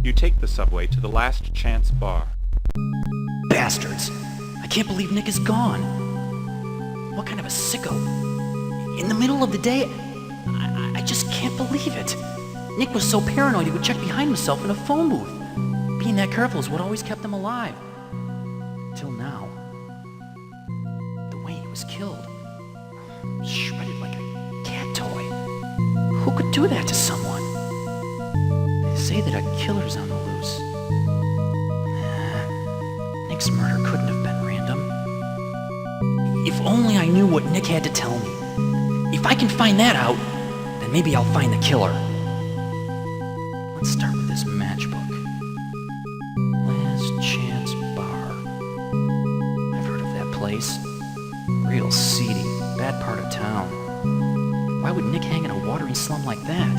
You take the subway to the Last Chance bar. Bastards! I can't believe Nick is gone. What kind of a sicko? In the middle of the day? I just can't believe it. Nick was so paranoid he would check behind himself in a phone booth. Being that careful is what always kept him alive. Till now. The way he was killed. Shredded like a cat toy. Who could do that to someone? They say that a killer's on the loose. Nick's murder couldn't have been random. If only I knew what Nick had to tell me. If I can find that out, then maybe I'll find the killer. Let's start with this matchbook. Last Chance Bar. I've heard of that place. Real seedy, bad part of town. Why would Nick hang in a watery slum like that?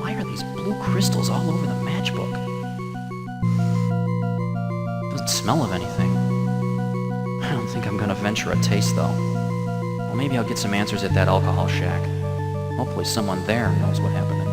Why are these blue crystals all over the matchbook? Doesn't smell of anything. I don't think I'm gonna venture a taste, though. Well, maybe I'll get some answers at that alcohol shack. Hopefully someone there knows what happened to Nick.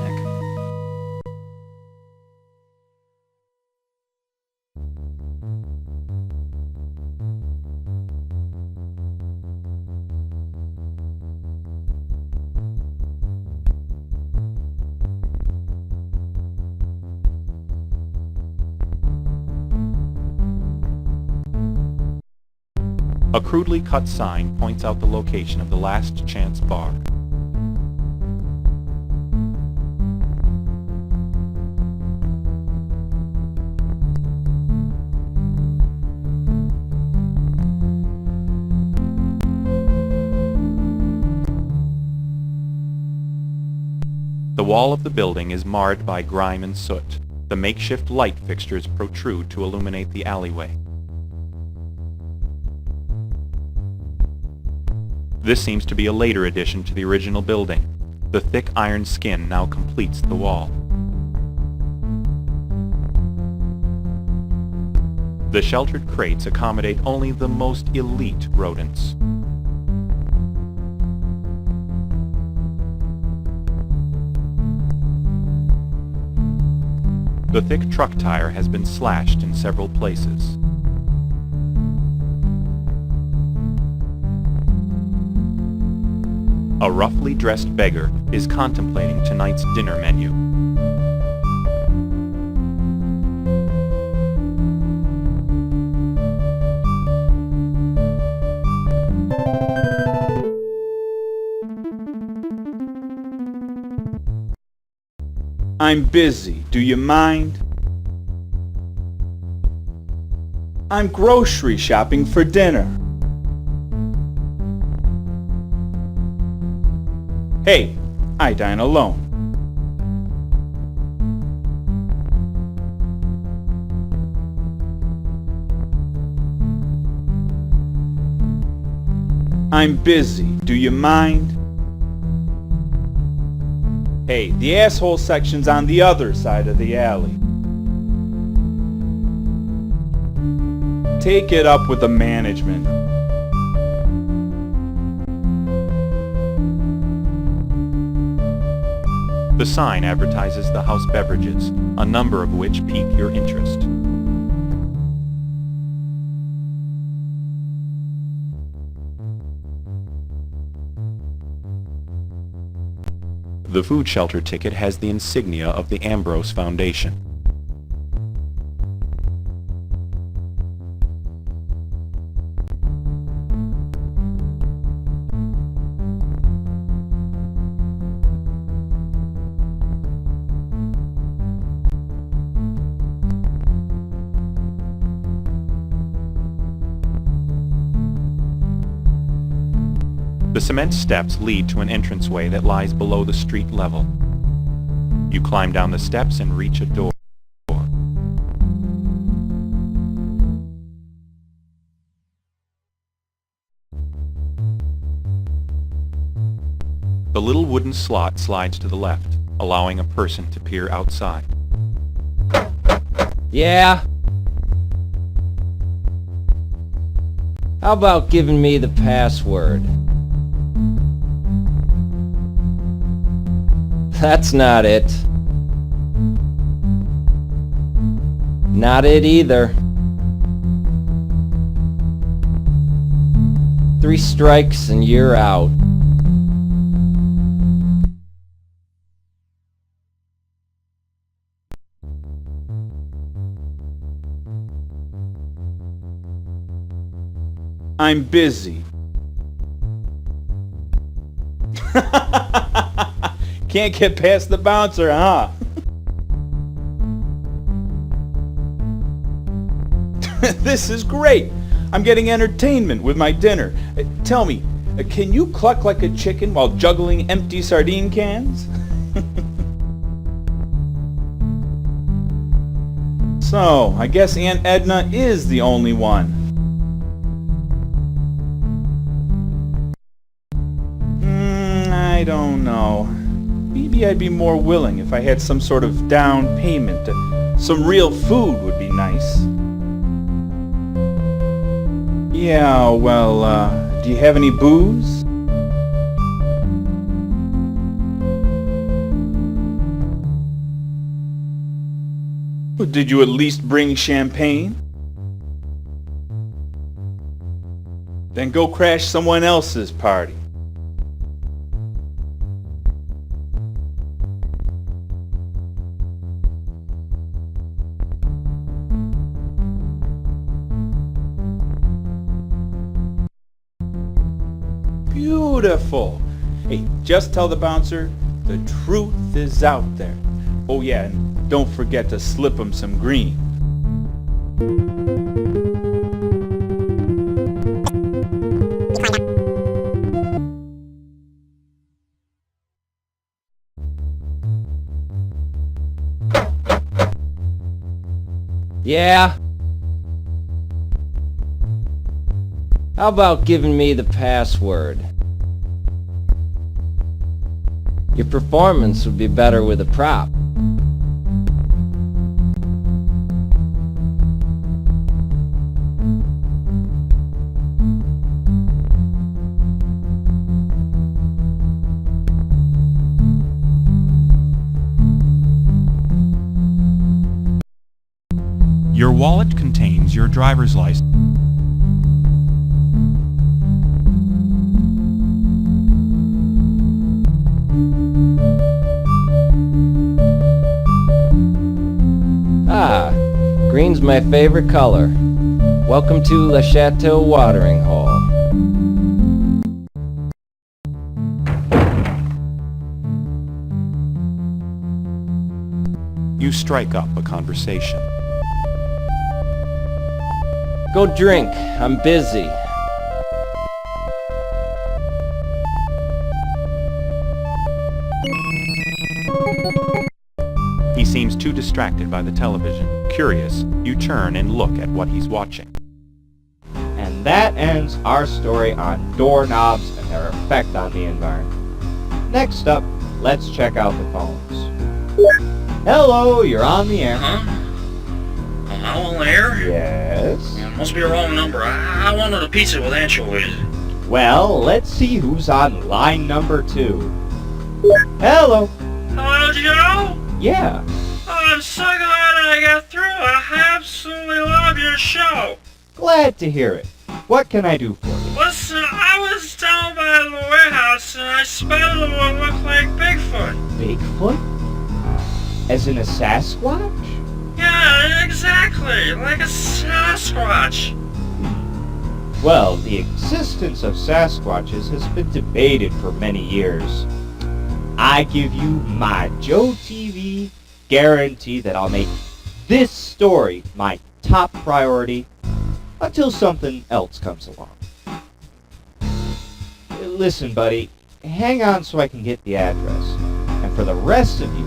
A crudely cut sign points out the location of the Last Chance bar. The wall of the building is marred by grime and soot. The makeshift light fixtures protrude to illuminate the alleyway. This seems to be a later addition to the original building. The thick iron skin now completes the wall. The sheltered crates accommodate only the most elite rodents. The thick truck tire has been slashed in several places. A roughly dressed beggar is contemplating tonight's dinner menu. I'm busy. Do you mind? I'm grocery shopping for dinner. Hey, I dine alone. I'm busy. Do you mind? Hey, the asshole section's on the other side of the alley. Take it up with the management. The sign advertises the house beverages, a number of which pique your interest. The food shelter ticket has the insignia of the Ambrose Foundation. The cement steps lead to an entranceway that lies below the street level. You climb down the steps and reach a door. The little wooden slot slides to the left, allowing a person to peer outside. Yeah? How about giving me the password? That's not it. Not it either. 3 strikes and you're out. I'm busy. Can't get past the bouncer, huh? This is great. I'm getting entertainment with my dinner. Tell me, can you cluck like a chicken while juggling empty sardine cans? So, I guess Aunt Edna is the only one. I don't know. Maybe I'd be more willing if I had some sort of down payment. Some real food would be nice. Yeah, well, do you have any booze? Did you at least bring champagne? Then go crash someone else's party. Beautiful. Hey, just tell the bouncer the truth is out there. Oh yeah, and don't forget to slip him some green. Yeah? How about giving me the password? Your performance would be better with a prop. Your wallet contains your driver's license. Ah, green's my favorite color. Welcome to Le Chateau Watering Hole. You strike up a conversation. Go drink, I'm busy. He seems too distracted by the television. Curious, you turn and look at what he's watching. And that ends our story on doorknobs and their effect on the environment. Next up, let's check out the phones. Hello, you're on the air. Huh? I'm on there? Yes? It must be a wrong number. I wanted a pizza with anchovies. Well, let's see who's on line number 2. Hello? Hello, Joe? Yeah. Oh, I'm so glad I got through. I absolutely love your show. Glad to hear it. What can I do for you? Listen, I was down by the warehouse and I spotted what looked like Bigfoot. Bigfoot? As in a Sasquatch? Yeah, exactly. Like a Sasquatch. Well, the existence of Sasquatches has been debated for many years. I give you my Joe TV guarantee that I'll make this story my top priority until something else comes along. Listen, buddy, hang on so I can get the address. And for the rest of you,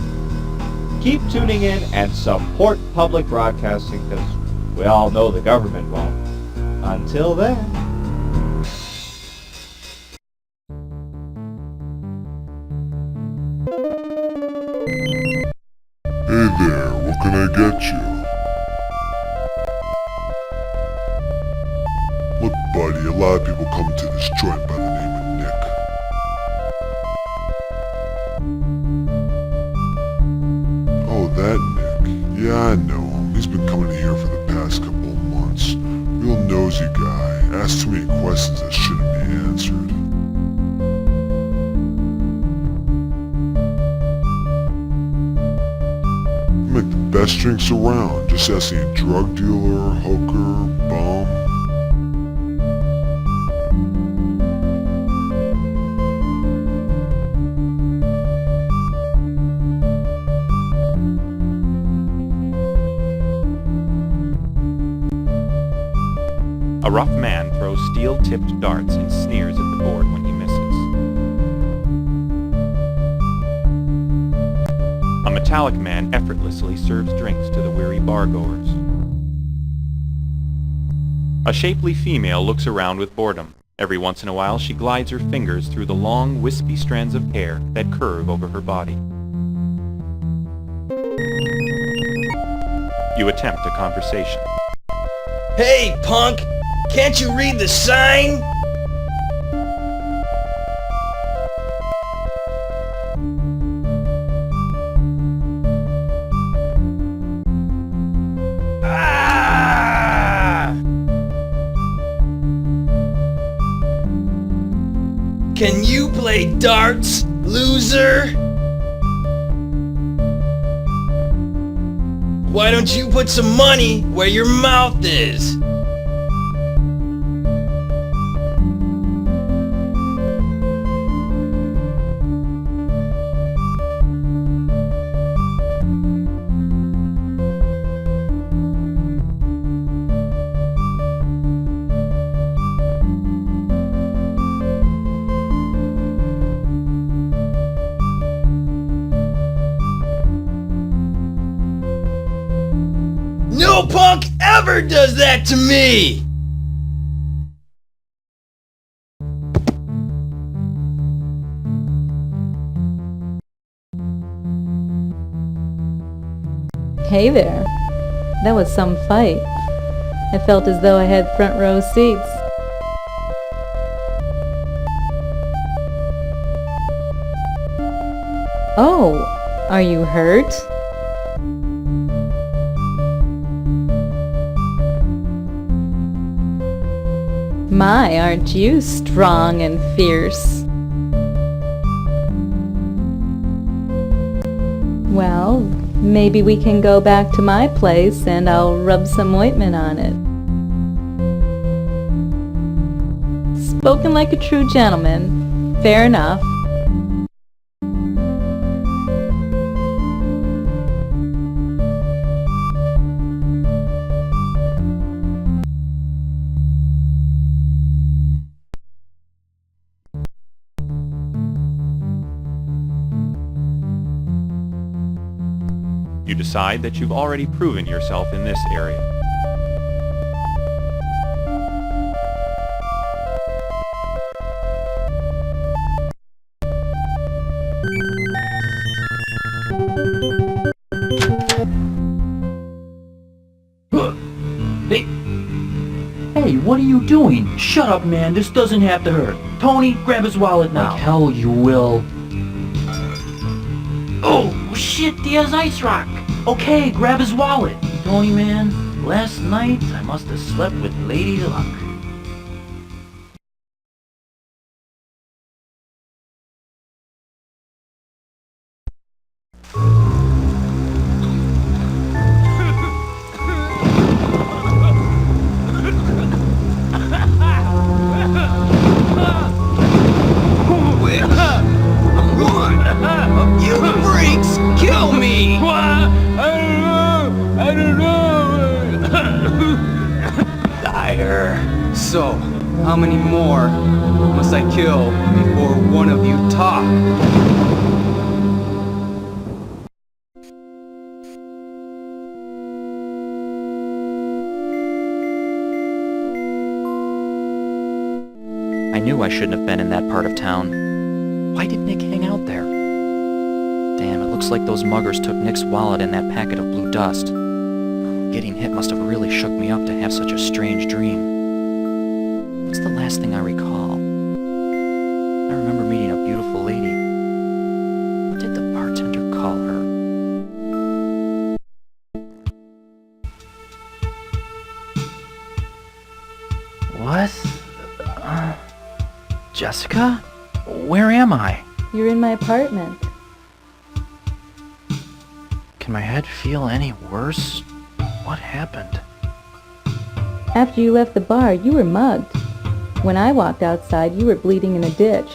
keep tuning in and support public broadcasting because we all know the government won't. Until then. Hey there, what can I get you? Look, buddy, a lot of people come to this joint by the name of Nick. Oh, that Nick. Yeah, I know him. He's been coming here for the past couple of months. Real nosy guy. Asks too many questions that shouldn't be answered. Make the best drinks around. Just ask any drug dealer, hooker, bum. A rough man throws steel-tipped darts and sneers at the board when he misses. A metallic man effortlessly serves drinks to the weary bargoers. A shapely female looks around with boredom. Every once in a while she glides her fingers through the long, wispy strands of hair that curve over her body. You attempt a conversation. Hey, punk! Can't you read the sign? Ah! Can you play darts, loser? Why don't you put some money where your mouth is? No punk ever does that to me! Hey there. That was some fight. I felt as though I had front row seats. Oh, are you hurt? My, aren't you strong and fierce? Well, maybe we can go back to my place and I'll rub some ointment on it. Spoken like a true gentleman. Fair enough. You decide that you've already proven yourself in this area. Hey, what are you doing? Shut up, man. This doesn't have to hurt. Tony, grab his wallet now. Like hell you will. Oh, shit, Diaz Ice Rock. Okay, grab his wallet. Tony, man, last night I must have slept with Lady Luck. You freaks, kill me! I don't know. Liar. So, how many more must I kill before one of you talk? I knew I shouldn't have been in that part of town. Why did Nick hang out there? Damn, it looks like those muggers took Nick's wallet and that packet of blue dust. Getting hit must have really shook me up to have such a strange dream. What's the last thing I recall? I remember meeting a beautiful lady. What did the bartender call her? Jessica? Where am I? You're in my apartment. Can my head feel any worse? What happened? After you left the bar, you were mugged. When I walked outside, you were bleeding in a ditch.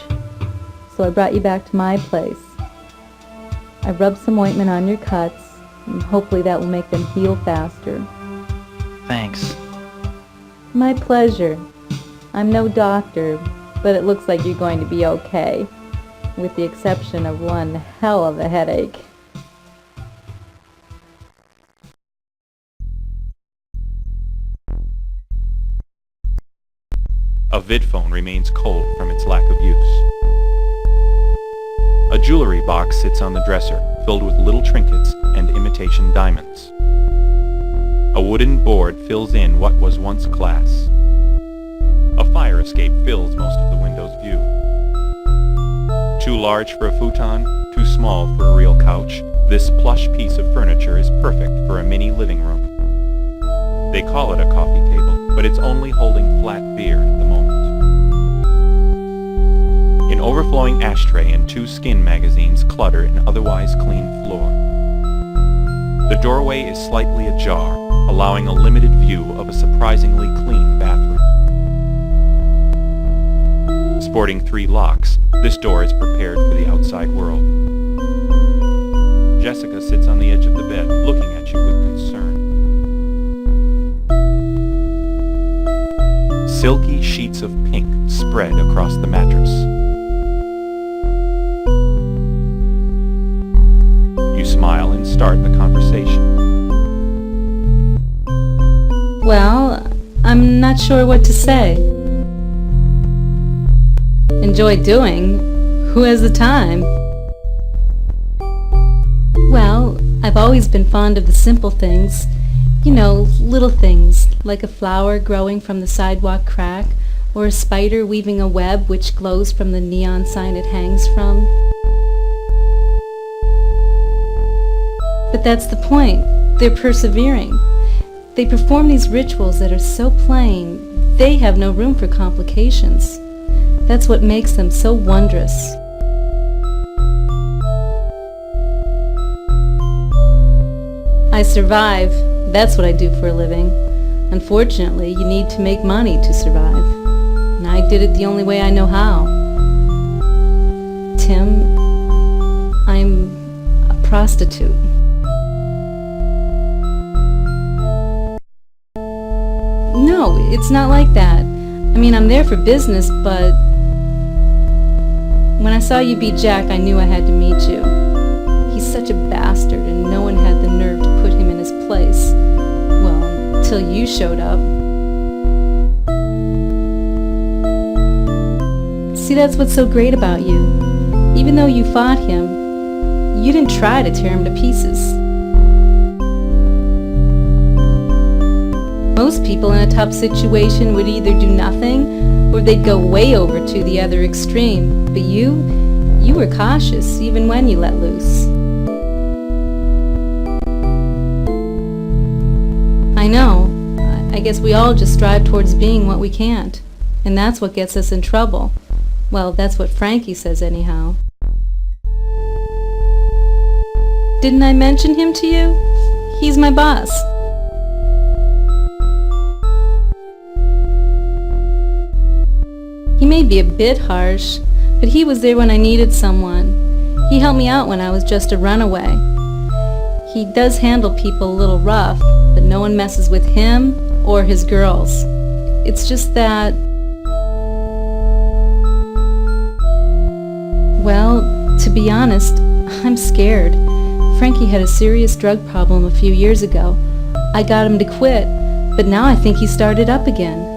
So I brought you back to my place. I rubbed some ointment on your cuts, and hopefully that will make them heal faster. Thanks. My pleasure. I'm no doctor, but it looks like you're going to be okay, with the exception of one hell of a headache. A vidphone remains cold from its lack of use. A jewelry box sits on the dresser, filled with little trinkets and imitation diamonds. A wooden board fills in what was once glass. A fire escape fills most of the window's view. Too large for a futon, too small for a real couch, this plush piece of furniture is perfect for a mini living room. They call it a coffee table, but it's only holding flat beer at the moment. An overflowing ashtray and 2 skin magazines clutter an otherwise clean floor. The doorway is slightly ajar, allowing a limited view of a surprisingly clean bathroom. Sporting 3 locks, this door is prepared for the outside world. Jessica sits on the edge of the bed, looking at you with concern. Silky sheets of pink spread across the mattress. You smile and start the conversation. Well, I'm not sure what to say. Enjoy doing? Who has the time? Well, I've always been fond of the simple things. You know, little things, like a flower growing from the sidewalk crack, or a spider weaving a web which glows from the neon sign it hangs from. But that's the point. They're persevering. They perform these rituals that are so plain, they have no room for complications. That's what makes them so wondrous. I survive. That's what I do for a living. Unfortunately, you need to make money to survive. And I did it the only way I know how. Tim, I'm a prostitute. No, it's not like that. I mean, I'm there for business, but when I saw you beat Jack, I knew I had to meet you. He's such a bastard, and no one had the nerve to put him in his place. Well, until you showed up. See, that's what's so great about you. Even though you fought him, you didn't try to tear him to pieces. Most people in a tough situation would either do nothing or they'd go way over to the other extreme. But you were cautious even when you let loose. I know. I guess we all just strive towards being what we can't. And that's what gets us in trouble. Well, that's what Frankie says anyhow. Didn't I mention him to you? He's my boss. He may be a bit harsh, but he was there when I needed someone. He helped me out when I was just a runaway. He does handle people a little rough, but no one messes with him or his girls. It's just that... Well, to be honest, I'm scared. Frankie had a serious drug problem a few years ago. I got him to quit, but now I think he started up again.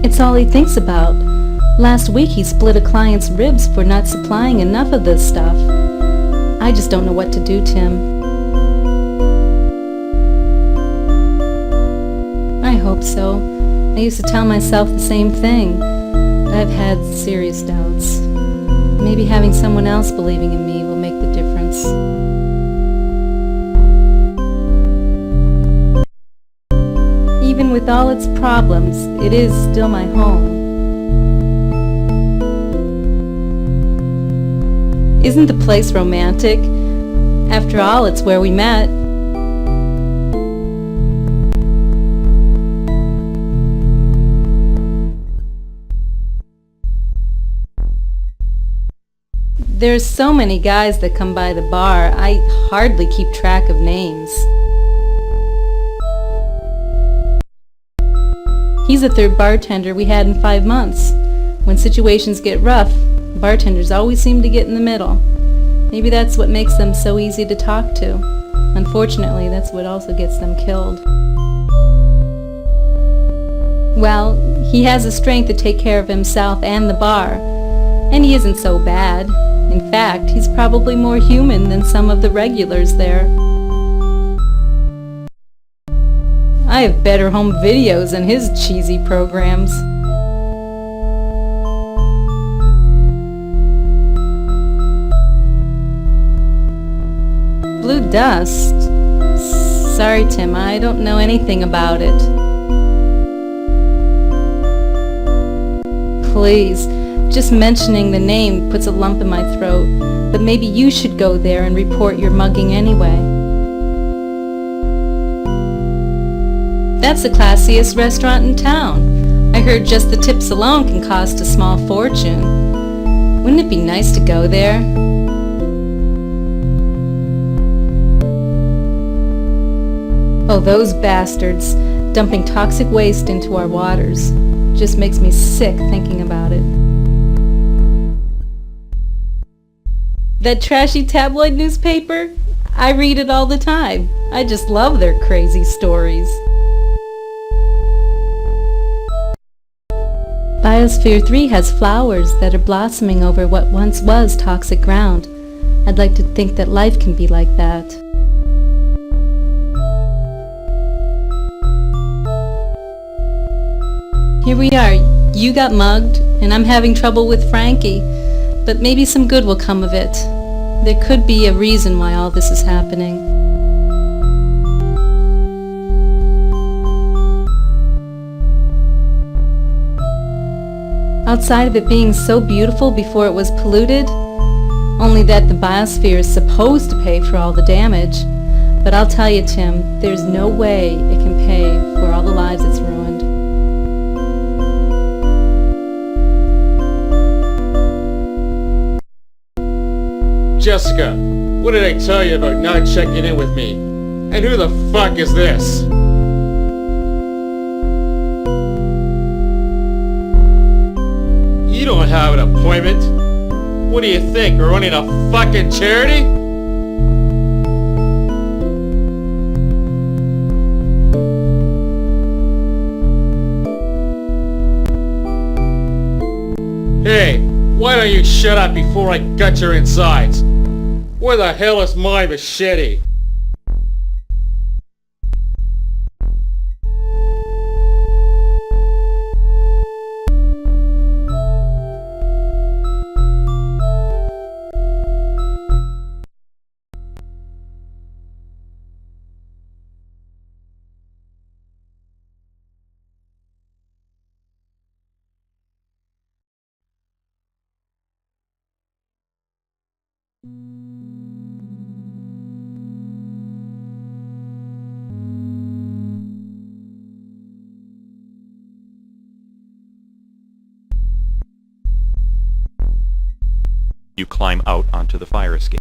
It's all he thinks about. Last week he split a client's ribs for not supplying enough of this stuff. I just don't know what to do, Tim. I hope so. I used to tell myself the same thing. But I've had serious doubts. Maybe having someone else believing in me will make the difference. Even with all its problems, it is still my home. Isn't the place romantic? After all, it's where we met. There's so many guys that come by the bar, I hardly keep track of names. He's the third bartender we had in 5 months. When situations get rough, bartenders always seem to get in the middle. Maybe that's what makes them so easy to talk to. Unfortunately, that's what also gets them killed. Well, he has the strength to take care of himself and the bar, and he isn't so bad. In fact, he's probably more human than some of the regulars there. I have better home videos than his cheesy programs. Blue dust? Sorry, Tim, I don't know anything about it. Please, just mentioning the name puts a lump in my throat, but maybe you should go there and report your mugging anyway. That's the classiest restaurant in town. I heard just the tips alone can cost a small fortune. Wouldn't it be nice to go there? Oh, those bastards, dumping toxic waste into our waters. Just makes me sick thinking about it. That trashy tabloid newspaper? I read it all the time. I just love their crazy stories. Biosphere 3 has flowers that are blossoming over what once was toxic ground. I'd like to think that life can be like that. Here we are. You got mugged, and I'm having trouble with Frankie. But maybe some good will come of it. There could be a reason why all this is happening. Outside of it being so beautiful before it was polluted, only that the biosphere is supposed to pay for all the damage. But I'll tell you, Tim, there's no way it can pay for all the lives it's ruined. Jessica, what did I tell you about not checking in with me? And who the fuck is this? You don't have an appointment. What do you think, we're running a fucking charity? Hey, why don't you shut up before I gut your insides? Where the hell is my machete? You climb out onto the fire escape.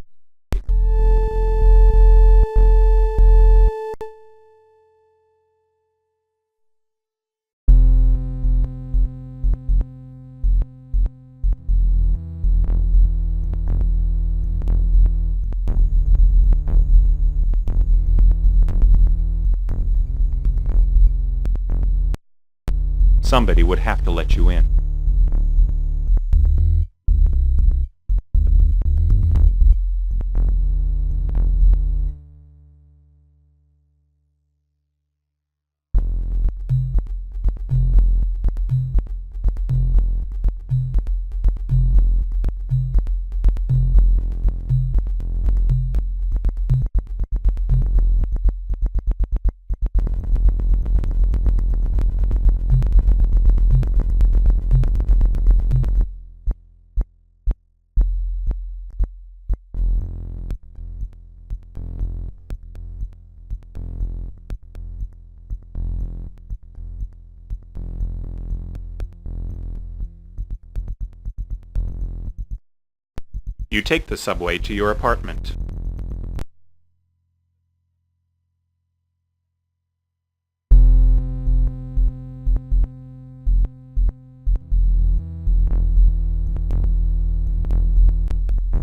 Somebody would have to let you in. You take the subway to your apartment.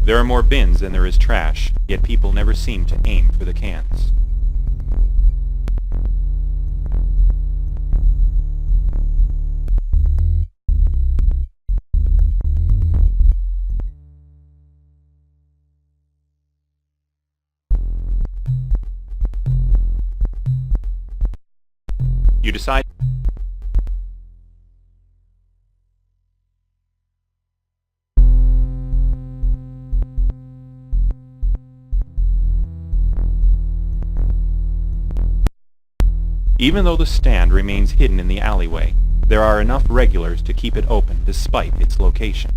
There are more bins than there is trash, yet people never seem to aim for the cans. You decide. Even though the stand remains hidden in the alleyway, there are enough regulars to keep it open despite its location.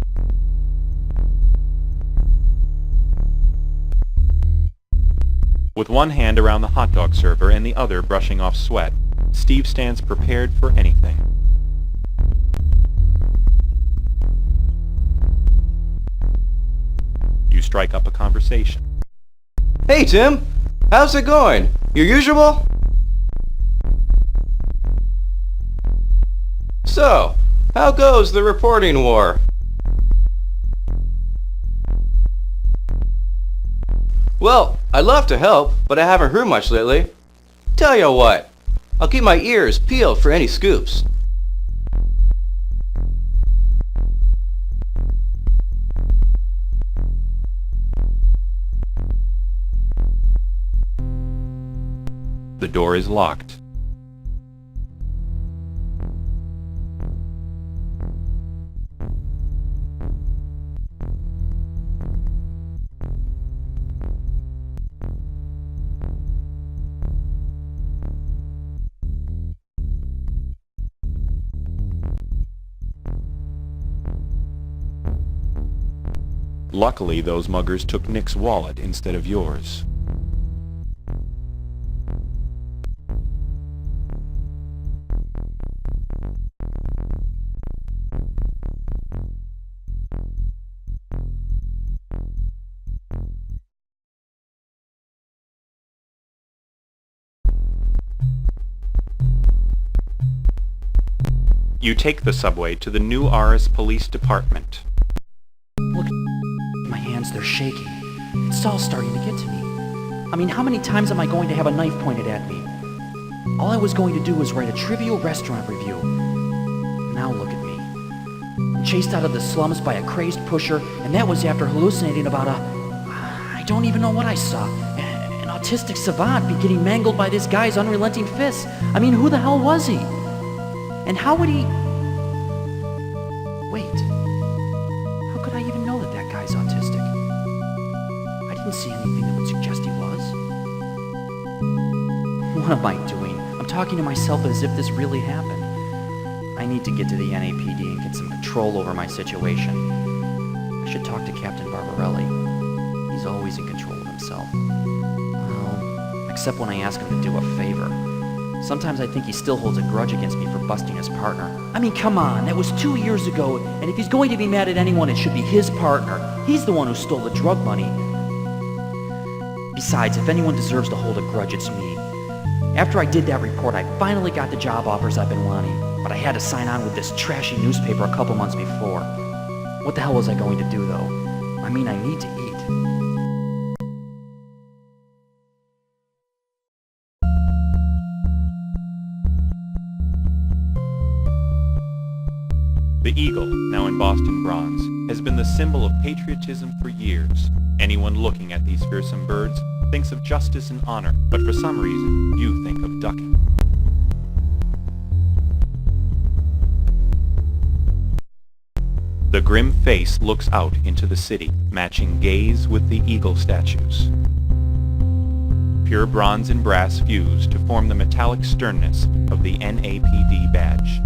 With one hand around the hot dog server and the other brushing off sweat, Steve stands prepared for anything. You strike up a conversation. Hey Tim, how's it going? Your usual? So, how goes the reporting war? Well, I'd love to help, but I haven't heard much lately. Tell ya what, I'll keep my ears peeled for any scoops. The door is locked. Luckily, those muggers took Nick's wallet instead of yours. You take the subway to the New Aris Police Department. Look, my hands, they're shaking. It's all starting to get to me. I mean, how many times am I going to have a knife pointed at me? All I was going to do was write a trivial restaurant review. Now look at me. I'm chased out of the slums by a crazed pusher, and that was after hallucinating about I don't even know what I saw. An autistic savant be getting mangled by this guy's unrelenting fists. I mean, who the hell was he? And how would he... Wait. How could I even know that that guy's autistic? I didn't see anything that would suggest he was. What am I doing? I'm talking to myself as if this really happened. I need to get to the NAPD and get some control over my situation. I should talk to Captain Barbarelli. He's always in control of himself. Well, except when I ask him to do a favor. Sometimes I think he still holds a grudge against me for busting his partner. I mean, come on, that was 2 years ago, and if he's going to be mad at anyone, it should be his partner. He's the one who stole the drug money. Besides, if anyone deserves to hold a grudge, it's me. After I did that report, I finally got the job offers I've been wanting, but I had to sign on with this trashy newspaper a couple months before. What the hell was I going to do, though? I mean, I need to eat. The eagle, now in Boston bronze, has been the symbol of patriotism for years. Anyone looking at these fearsome birds thinks of justice and honor, but for some reason, you think of ducking. The grim face looks out into the city, matching gaze with the eagle statues. Pure bronze and brass fuse to form the metallic sternness of the NAPD badge.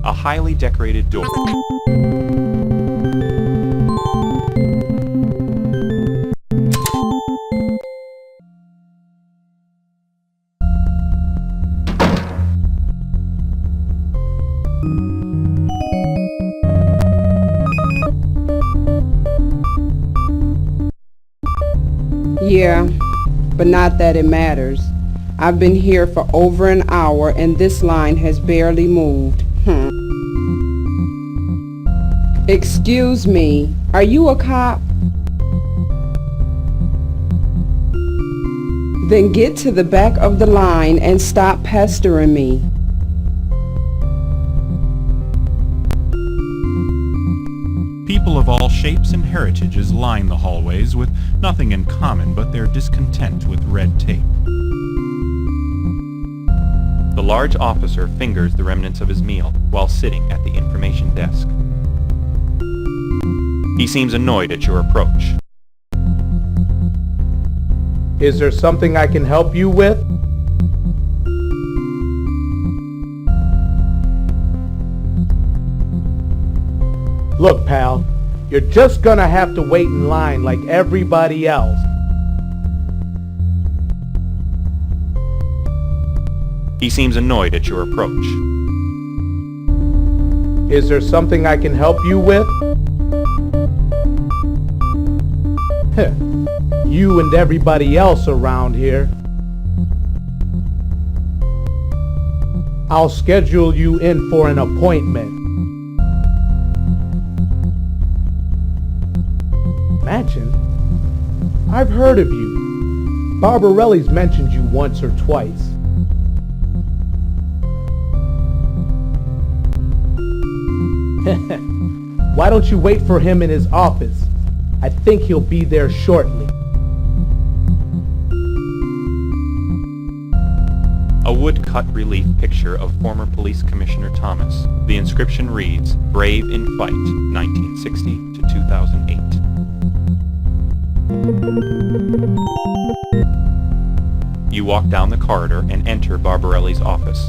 A highly decorated door. Yeah, but not that it matters. I've been here for over an hour and this line has barely moved. Excuse me, are you a cop? Then get to the back of the line and stop pestering me. People of all shapes and heritages line the hallways with nothing in common but their discontent with red tape. The large officer fingers the remnants of his meal while sitting at the information desk. He seems annoyed at your approach. Is there something I can help you with? Look, pal, you're just gonna have to wait in line like everybody else. He seems annoyed at your approach. Is there something I can help you with? Heh, you and everybody else around here. I'll schedule you in for an appointment. Imagine, I've heard of you. Barbarelli's mentioned you once or twice. Why don't you wait for him in his office? I think he'll be there shortly. A woodcut relief picture of former Police Commissioner Thomas. The inscription reads, "Brave in Fight, 1960 to 2008. You walk down the corridor and enter Barbarelli's office.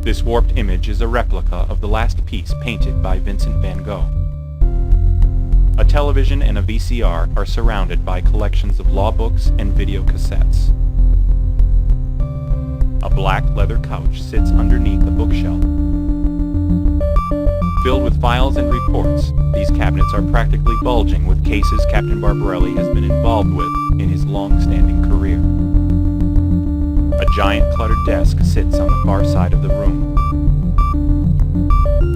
This warped image is a replica of the last piece painted by Vincent van Gogh. A television and a VCR are surrounded by collections of law books and video cassettes. A black leather couch sits underneath a bookshelf. Filled with files and reports, these cabinets are practically bulging with cases Captain Barbarelli has been involved with in his long-standing career. A giant cluttered desk sits on the far side of the room.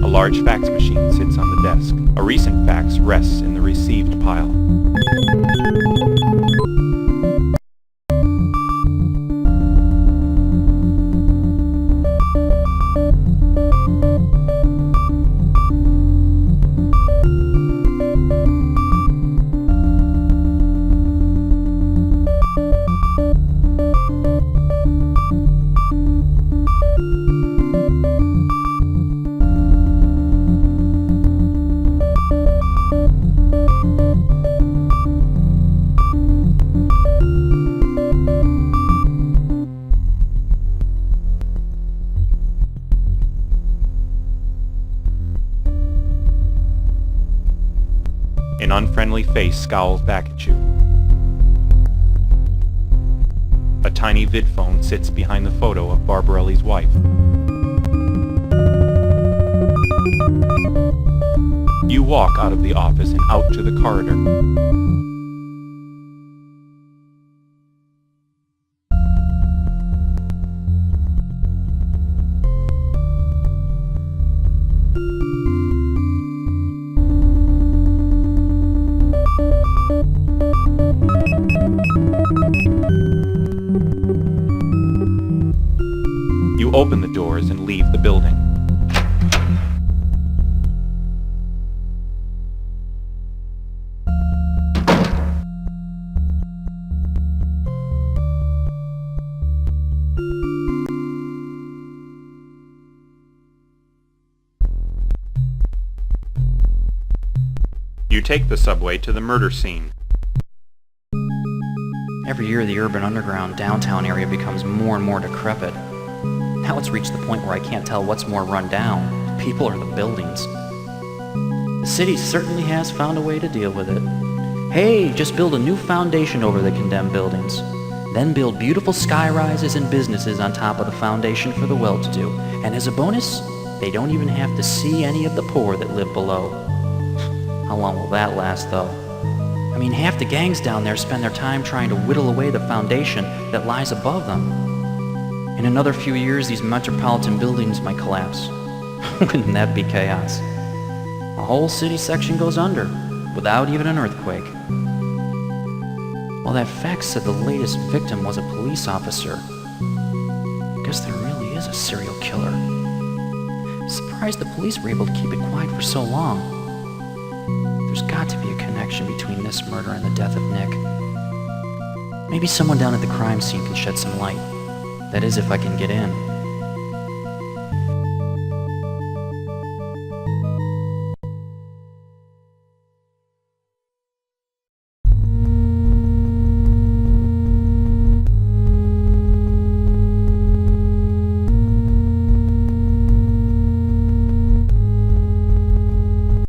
A large fax machine sits on the desk. A recent fax rests in the received pile. An unfriendly face scowls back at you. A tiny vidphone sits behind the photo of Barbarelli's wife. You walk out of the office and out to the corridor. You open the doors and leave the building. You take the subway to the murder scene. Every year the urban underground downtown area becomes more and more decrepit. Now it's reached the point where I can't tell what's more run down, the people or the buildings. The city certainly has found a way to deal with it. Hey, just build a new foundation over the condemned buildings. then build beautiful skyrises and businesses on top of the foundation for the well-to-do. And as a bonus, they don't even have to see any of the poor that live below. How long will that last, though? I mean, half the gangs down there spend their time trying to whittle away the foundation that lies above them. In another few years, these metropolitan buildings might collapse. Wouldn't that be chaos? A whole city section goes under, without even an earthquake. Well, that fax said the latest victim was a police officer. I guess there really is a serial killer. Surprised the police were able to keep it quiet for so long. There's got to be a connection between this murder and the death of Nick. Maybe someone down at the crime scene can shed some light. That is, if I can get in.